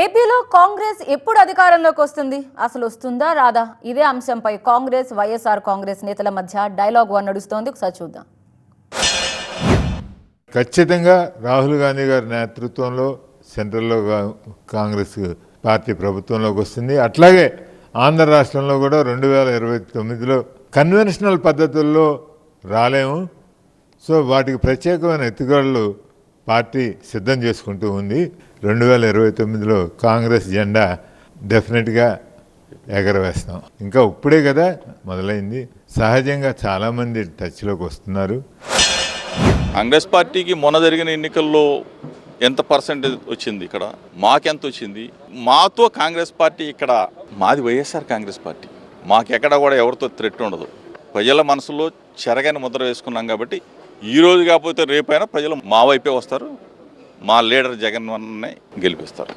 ఏపీలో కాంగ్రెస్ ఎప్పుడు అధికారంలోకి వస్తుంది, అసలు వస్తుందా రాదా? ఇదే అంశంపై కాంగ్రెస్ వైఎస్ఆర్ కాంగ్రెస్ నేతల మధ్య డైలాగ్ వార్ నడుస్తోంది. ఒకసారి చూద్దాం. ఖచ్చితంగా రాహుల్ గాంధీ గారి నేతృత్వంలో సెంట్రల్లో కాంగ్రెస్ పార్టీ ప్రభుత్వంలోకి వస్తుంది. అట్లాగే ఆంధ్ర రాష్ట్రంలో కూడా 2029లో కన్వెన్షనల్ పద్ధతుల్లో రాలేము. సో వాటికి ప్రత్యేకమైన ఎత్తుగడలు పార్టీ సిద్ధం చేసుకుంటూ ఉంది. 2029లో కాంగ్రెస్ జెండా డెఫినెట్గా ఎగరవేస్తాం. ఇంకా ఇప్పుడే కదా మొదలైంది. సహజంగా చాలామంది టచ్లోకి వస్తున్నారు. కాంగ్రెస్ పార్టీకి మొన్న జరిగిన ఎన్నికల్లో ఎంత పర్సెంటేజ్ వచ్చింది, ఇక్కడ మాకెంత వచ్చింది? మాతో కాంగ్రెస్ పార్టీ, ఇక్కడ మాది వైఎస్ఆర్ కాంగ్రెస్ పార్టీ, మాకెక్కడ కూడా ఎవరితో థ్రెట్ ఉండదు. ప్రజల మనసులో చెరగని ముద్ర వేసుకున్నాం కాబట్టి ఈ రోజు కాకపోతే రేపైనా ప్రజలు మా వైపే వస్తారు. మా లీడర్ జగన్ గెలిపిస్తారు.